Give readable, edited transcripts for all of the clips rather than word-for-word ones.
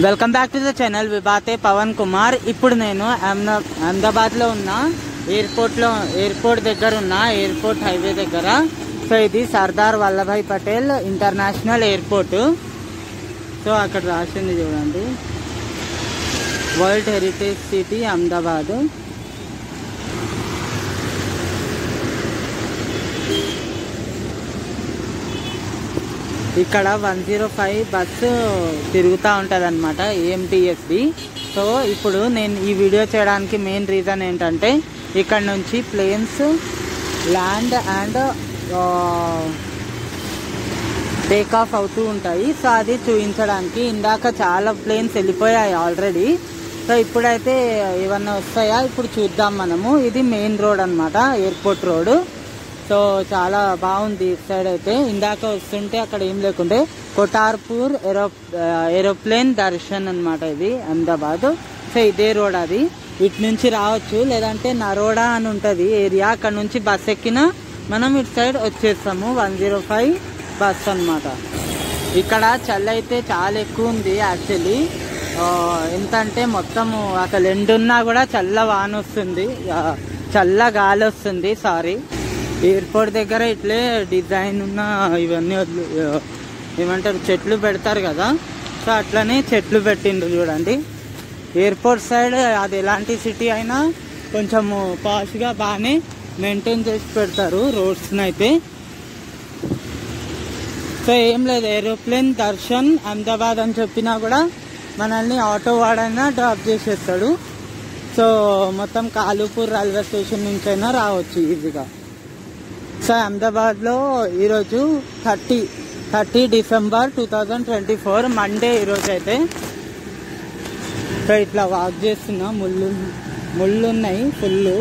Welcome back to the channel Vibhathe Pavan Kumar. ఇప్పుడు నేను అహ్మదాబాద్లో ఉన్న ఎయిర్పోర్ట్ దగ్గర ఉన్న ఎయిర్పోర్ట్ హైవే దగ్గర. సో ఇది Sardar Vallabhbhai Patel international airport. So అక్కడ రాసింది చూడండి, వరల్డ్ హెరిటేజ్ సిటీ అహ్మదాబాద్. ఇక్కడ 105 బస్సు తిరుగుతూ ఉంటుంది అనమాట, ఏఎంటీఎస్ది. సో ఇప్పుడు నేను ఈ వీడియో చేయడానికి మెయిన్ రీజన్ ఏంటంటే, ఇక్కడ నుంచి planes land and take off అవుతూ ఉంటాయి. సో అది చూపించడానికి. ఇందాక చాలా ప్లేన్స్ వెళ్ళిపోయాయి ఆల్రెడీ. సో ఇప్పుడైతే ఏమన్నా వస్తాయా ఇప్పుడు చూద్దాం మనము. ఇది మెయిన్ రోడ్ అనమాట, ఎయిర్పోర్ట్ రోడ్. సో చాలా బాగుంది ఇటు సైడ్ అయితే. ఇందాక వస్తుంటే అక్కడ ఏం లేకుంటే కొటార్పూర్ ఏరోప్లేన్ దర్శన్ అనమాట ఇది అహ్మదాబాద్. సో ఇదే రోడ్ అది. ఇటు నుంచి రావచ్చు, లేదంటే నరోడా అని ఉంటుంది ఏరియా, అక్కడ నుంచి బస్ ఎక్కినా మనం ఇటు సైడ్ వచ్చేస్తాము. 105 బస్ అనమాట. ఇక్కడ చలి అయితే చాలా ఎక్కువ ఉంది యాక్చువల్లీ. ఎంత అంటే మొత్తము అసలు ఎండున్నా కూడా చల్ల వాన వస్తుంది, చల్ల గాలి వస్తుంది. సారీ, ఎయిర్పోర్ట్ దగ్గర ఇట్లే డిజైన్ ఉన్న ఇవన్నీ ఏమంటారు చెట్లు పెడతారు కదా. సో అట్లనే చెట్లు పెట్టిండ్రు చూడండి. ఎయిర్పోర్ట్ సైడ్ అది ఎలాంటి సిటీ అయినా కొంచెము పాష్గా బాగానే మెయింటైన్ చేసి పెడతారు రోడ్స్ని అయితే. సో ఏం లేదు, ఏరోప్లేన్ దర్శన్ అహ్మదాబాద్ అని చెప్పినా కూడా మనల్ని ఆటో వాడైనా డ్రాప్ చేసేస్తాడు. సో మొత్తం కాలుపూర్ రైల్వే స్టేషన్ నుంచి అయినా రావచ్చు ఈజీగా. సో అహ్మదాబాద్లో ఈరోజు 30 డిసెంబర్ 2024 మండే ఈరోజు అయితే. సో ఇట్లా వాక్ చేస్తున్నా, ముళ్ళు ఉన్నాయి ఫుల్.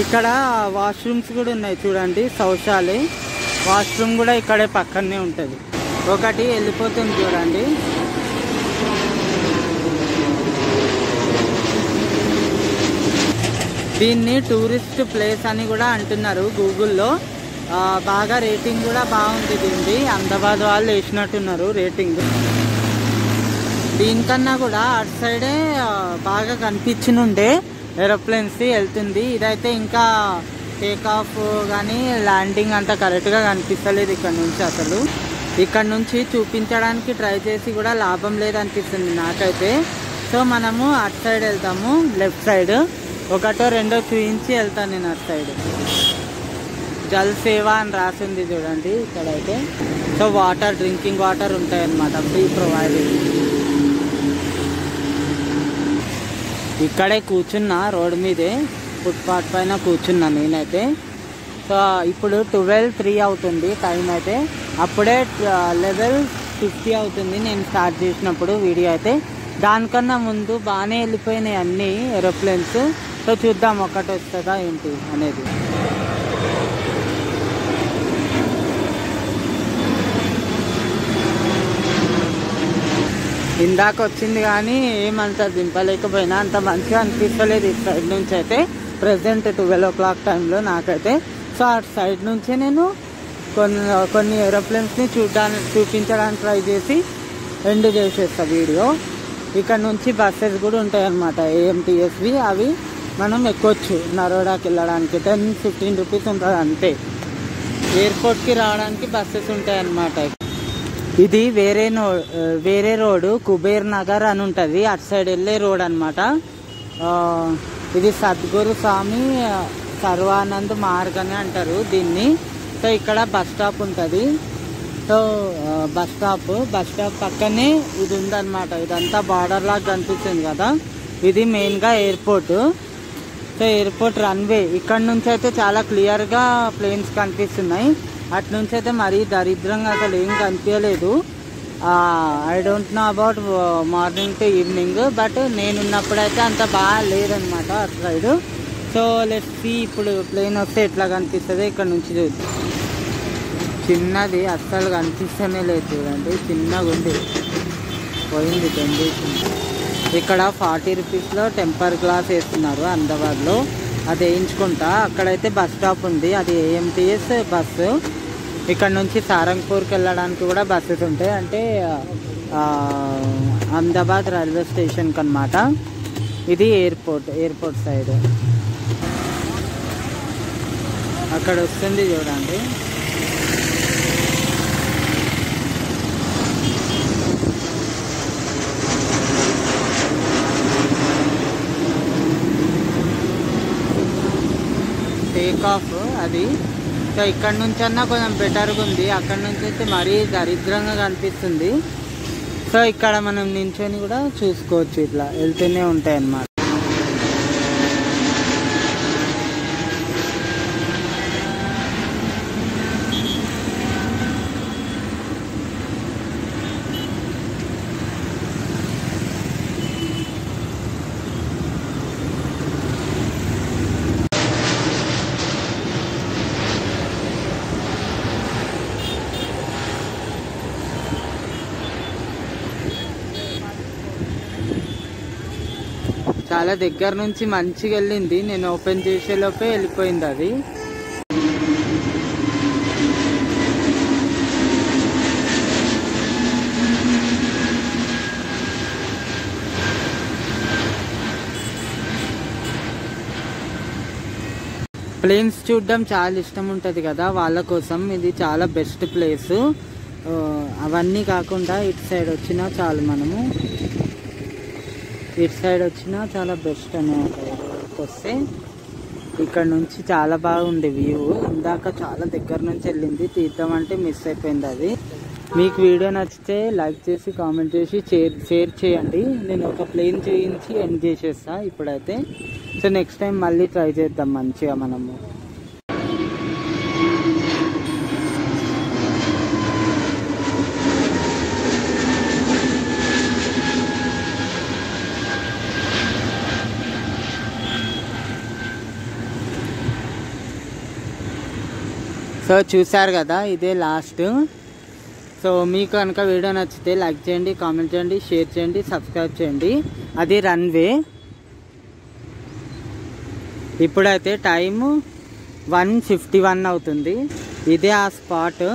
ఇక్కడ వాష్రూమ్స్ కూడా ఉన్నాయి చూడండి, శౌచాలయ వాష్రూమ్ కూడా ఇక్కడే పక్కనే ఉంటుంది. ఒకటి వెళ్ళిపోతుంది చూడండి. దీన్ని టూరిస్ట్ ప్లేస్ అని కూడా అంటున్నారు గూగుల్లో. బాగా రేటింగ్ కూడా బాగుంది దీనిది. అహ్మదాబాద్ వాళ్ళు వేసినట్టున్నారు రేటింగ్. దీనికన్నా కూడా అటు సైడే బాగా కనిపించనుండే ఏరోప్లేన్స్ వెళ్తుంది. ఇదైతే ఇంకా టేక్ ఆఫ్ కానీ ల్యాండింగ్ అంత కరెక్ట్గా కనిపిస్తలేదు ఇక్కడ నుంచి. అసలు ఇక్కడ నుంచి చూపించడానికి ట్రై చేసి కూడా లాభం లేదనిపిస్తుంది నాకైతే. సో మనము అటు సైడ్ వెళ్తాము, లెఫ్ట్ సైడ్ ఒకటో రెండో చూపించి వెళ్తాను నేను అటు సైడ్. జల్ సేవ అని రాసింది చూడండి ఇక్కడైతే. సో వాటర్, డ్రింకింగ్ వాటర్ ఉంటాయి అన్నమాట, ఫ్రీ ప్రొవైడెడ్. ఇక్కడే కూర్చున్నా, రోడ్ మీదే ఫుట్పాత్ పైన కూర్చున్నా నేనైతే. సో ఇప్పుడు 12:03 అవుతుంది టైం అయితే. అప్పుడే 11:50 అవుతుంది నేను స్టార్ట్ చేసినప్పుడు వీడియో అయితే. దానికన్నా ముందు బాగానే వెళ్ళిపోయినాయి అన్ని ఏరోప్లేన్స్. సో చూద్దాం ఒకటి వస్తుందా ఏంటి అనేది. ఇందాక వచ్చింది కానీ ఏమంత దింపలేకపోయినా, అంత మంచిగా అనిపిస్తలేదు ఈ సైడ్ నుంచి అయితే. ప్రెసెంట్ 12 o'clock టైంలో నాకైతే. సో అటు సైడ్ నుంచే నేను కొన్ని ఏరోప్లేన్స్ని చూపించడానికి ట్రై చేసి ఎండ్ చేసేస్తా వీడియో. ఇక్కడ నుంచి బస్సెస్ కూడా ఉంటాయి అన్నమాట, ఏఎంటీఎస్వి. అవి మనం ఎక్కొచ్చు నరోడాకి వెళ్ళడానికి. 10-15 రూపీస్ ఉంటుంది అంతే. ఎయిర్పోర్ట్కి రావడానికి బస్సెస్ ఉంటాయి అన్నమాట. ఇది వేరే రోడ్డు, కుబేర్ నగర్ అని ఉంటుంది, అటు సైడ్ వెళ్ళే రోడ్ అనమాట. ఇది సద్గురు స్వామి సర్వానంద్ మార్గ్ అని అంటారు దీన్ని. సో ఇక్కడ బస్ స్టాప్ ఉంటుంది. సో బస్ స్టాప్ పక్కనే ఇది ఉందన్నమాట. ఇదంతా బార్డర్ లాగా కనిపిస్తుంది కదా, ఇది మెయిన్గా ఎయిర్పోర్ట్. సో ఎయిర్పోర్ట్ రన్వే ఇక్కడ నుంచి అయితే చాలా క్లియర్గా ప్లేన్స్ కనిపిస్తున్నాయి. అటు నుంచి అయితే మరీ దరిద్రంగా అసలు ఏం కనిపించలేదు. I don't know about morning to evening, but నేనున్నప్పుడైతే అంత బాగా లేదనమాట అటు సైడ్. సో లెట్స్ సీ ఇప్పుడు ప్లేన్ వస్తే ఎట్లా కనిపిస్తుంది ఇక్కడ నుంచి. చూద్దాం. చిన్నది అస్సలు కనిపిస్తూనే లేదు చూడండి, చిన్నగా ఉంది, పోయింది జనరేషన్. ఇక్కడ 40 రూపీస్లో టెంపర్ గ్లాస్ వేస్తున్నారు అహ్మదాబాద్లో. అది వేయించుకుంటా. అక్కడైతే బస్ స్టాప్ ఉంది, అది ఏఎంటీఎస్ బస్సు. ఇక్కడ నుంచి సారంగపూర్కి వెళ్ళడానికి కూడా బస్సెస్ ఉంటాయి. అంటే అహ్మదాబాద్ రైల్వే స్టేషన్కి అనమాట. ఇది ఎయిర్పోర్ట్ సైడ్. అక్కడ వస్తుంది చూడండి. టేక్ ఆఫ్ అది. సో ఇక్కడ నుంచి అన్నా కొంచెం బెటర్గా ఉంది, అక్కడ నుంచి అయితే మరీ దరిద్రంగా కనిపిస్తుంది. సో ఇక్కడ మనం నించొని కూడా చూసుకోవచ్చు, ఇట్లా వెళ్తూనే ఉంటాయి అన్నమాట. చాలా దగ్గర నుంచి మంచిగా వెళ్ళింది, నేను ఓపెన్ చేసేలోపే వెళ్ళిపోయింది అది. ప్లేన్స్ చూడడం చాలా ఇష్టం ఉంటుంది కదా, వాళ్ళ కోసం ఇది చాలా బెస్ట్ ప్లేస్. అవన్నీ కాకుండా ఇటు సైడ్ వచ్చినా చాలు, మనము ఇటు సైడ్ వచ్చినా చాలా బెస్ట్ అనే వస్తే ఇక్కడ నుంచి చాలా బాగుంది వ్యూ. ఇందాక చాలా దగ్గర నుంచి వెళ్ళింది, తీద్దామంటే మిస్ అయిపోయింది అది. మీకు వీడియో నచ్చితే లైక్ చేసి కామెంట్ చేసి షేర్ చేయండి. నేను ఒక ప్లేన్ చేయించి ఎండ్ చేసేస్తా ఇప్పుడైతే. సో నెక్స్ట్ టైం మళ్ళీ ట్రై చేద్దాం మంచిగా మనము. సో చూసారు కదా, ఇదే లాస్ట్. సో మీకు కనుక వీడియో నచ్చితే లైక్ చేయండి, కామెంట్ చేయండి, షేర్ చేయండి, సబ్స్క్రైబ్ చేయండి. అది రన్వే. ఇప్పుడైతే టైము 1:51 అవుతుంది. ఇదే ఆ స్పాట్.